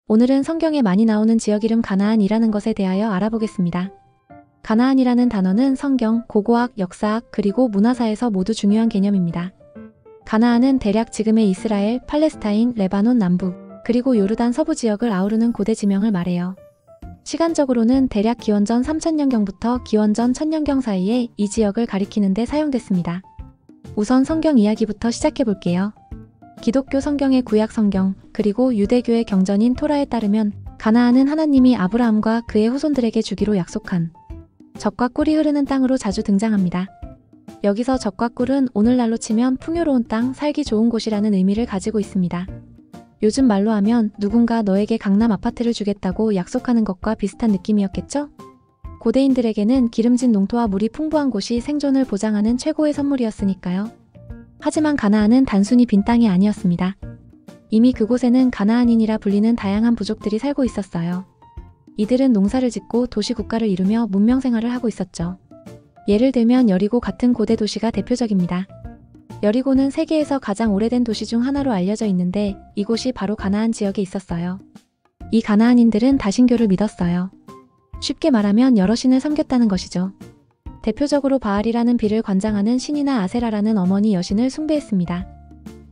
오늘은 성경에 많이 나오는 지역 이름 가나안이라는 것에 대하여 알아보겠습니다. 가나안이라는 단어는 성경, 고고학, 역사학, 그리고 문화사에서 모두 중요한 개념입니다. 가나안은 대략 지금의 이스라엘, 팔레스타인, 레바논 남부, 그리고 요르단 서부 지역을 아우르는 고대 지명을 말해요. 시간적으로는 대략 기원전 3000년경부터 기원전 1000년경 사이에 이 지역을 가리키는 데 사용됐습니다. 우선 성경 이야기부터 시작해 볼게요. 기독교 성경의 구약 성경, 그리고 유대교의 경전인 토라에 따르면 가나안은 하나님이 아브라함과 그의 후손들에게 주기로 약속한 젖과 꿀이 흐르는 땅으로 자주 등장합니다. 여기서 젖과 꿀은 오늘날로 치면 풍요로운 땅, 살기 좋은 곳이라는 의미를 가지고 있습니다. 요즘 말로 하면 누군가 너에게 강남 아파트를 주겠다고 약속하는 것과 비슷한 느낌이었겠죠? 고대인들에게는 기름진 농토와 물이 풍부한 곳이 생존을 보장하는 최고의 선물이었으니까요. 하지만 가나안은 단순히 빈 땅이 아니었습니다. 이미 그곳에는 가나안인이라 불리는 다양한 부족들이 살고 있었어요. 이들은 농사를 짓고 도시 국가를 이루며 문명 생활을 하고 있었죠. 예를 들면 여리고 같은 고대 도시가 대표적입니다. 여리고는 세계에서 가장 오래된 도시 중 하나로 알려져 있는데 이곳이 바로 가나안 지역에 있었어요. 이 가나안인들은 다신교를 믿었어요. 쉽게 말하면 여러 신을 섬겼다는 것이죠. 대표적으로 바알이라는 비를 관장하는 신이나 아세라라는 어머니 여신을 숭배했습니다.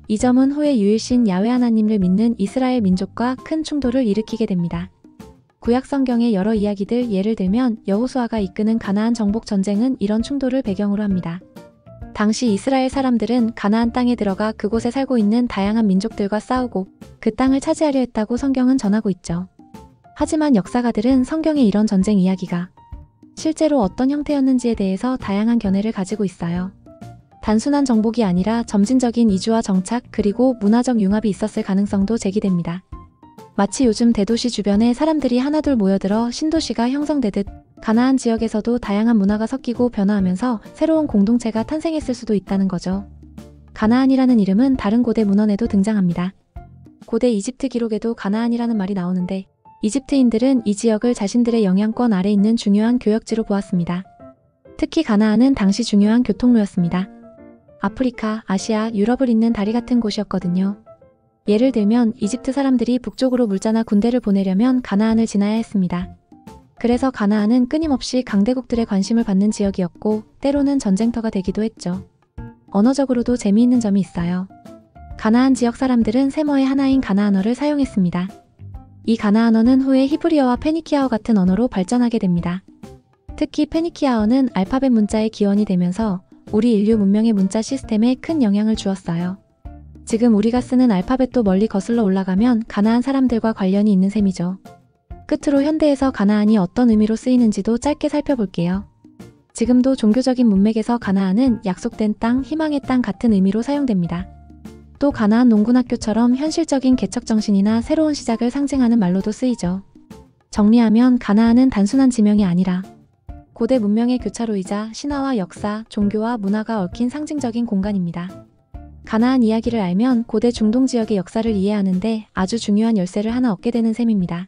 이 점은 후에 유일신 야훼 하나님을 믿는 이스라엘 민족과 큰 충돌을 일으키게 됩니다. 구약 성경의 여러 이야기들, 예를 들면 여호수아가 이끄는 가나안 정복 전쟁은 이런 충돌을 배경으로 합니다. 당시 이스라엘 사람들은 가나안 땅에 들어가 그곳에 살고 있는 다양한 민족들과 싸우고 그 땅을 차지하려 했다고 성경은 전하고 있죠. 하지만 역사가들은 성경의 이런 전쟁 이야기가 실제로 어떤 형태였는지에 대해서 다양한 견해를 가지고 있어요. 단순한 정복이 아니라 점진적인 이주와 정착, 그리고 문화적 융합이 있었을 가능성도 제기됩니다. 마치 요즘 대도시 주변에 사람들이 하나둘 모여들어 신도시가 형성되듯 가나안 지역에서도 다양한 문화가 섞이고 변화하면서 새로운 공동체가 탄생했을 수도 있다는 거죠. 가나안이라는 이름은 다른 고대 문헌에도 등장합니다. 고대 이집트 기록에도 가나안이라는 말이 나오는데 이집트인들은 이 지역을 자신들의 영향권 아래 있는 중요한 교역지로 보았습니다. 특히 가나안은 당시 중요한 교통로였습니다. 아프리카, 아시아, 유럽을 잇는 다리 같은 곳이었거든요. 예를 들면 이집트 사람들이 북쪽으로 물자나 군대를 보내려면 가나안을 지나야 했습니다. 그래서 가나안은 끊임없이 강대국들의 관심을 받는 지역이었고 때로는 전쟁터가 되기도 했죠. 언어적으로도 재미있는 점이 있어요. 가나안 지역 사람들은 세머의 하나인 가나안어를 사용했습니다. 이 가나안어는 후에 히브리어와 페니키아어 같은 언어로 발전하게 됩니다. 특히 페니키아어는 알파벳 문자의 기원이 되면서 우리 인류 문명의 문자 시스템에 큰 영향을 주었어요. 지금 우리가 쓰는 알파벳도 멀리 거슬러 올라가면 가나안 사람들과 관련이 있는 셈이죠. 끝으로 현대에서 가나안이 어떤 의미로 쓰이는지도 짧게 살펴볼게요. 지금도 종교적인 문맥에서 가나안은 약속된 땅, 희망의 땅 같은 의미로 사용됩니다. 또 가나안 농군학교처럼 현실적인 개척정신이나 새로운 시작을 상징하는 말로도 쓰이죠. 정리하면 가나안은 단순한 지명이 아니라 고대 문명의 교차로이자 신화와 역사, 종교와 문화가 얽힌 상징적인 공간입니다. 가나안 이야기를 알면 고대 중동 지역의 역사를 이해하는데 아주 중요한 열쇠를 하나 얻게 되는 셈입니다.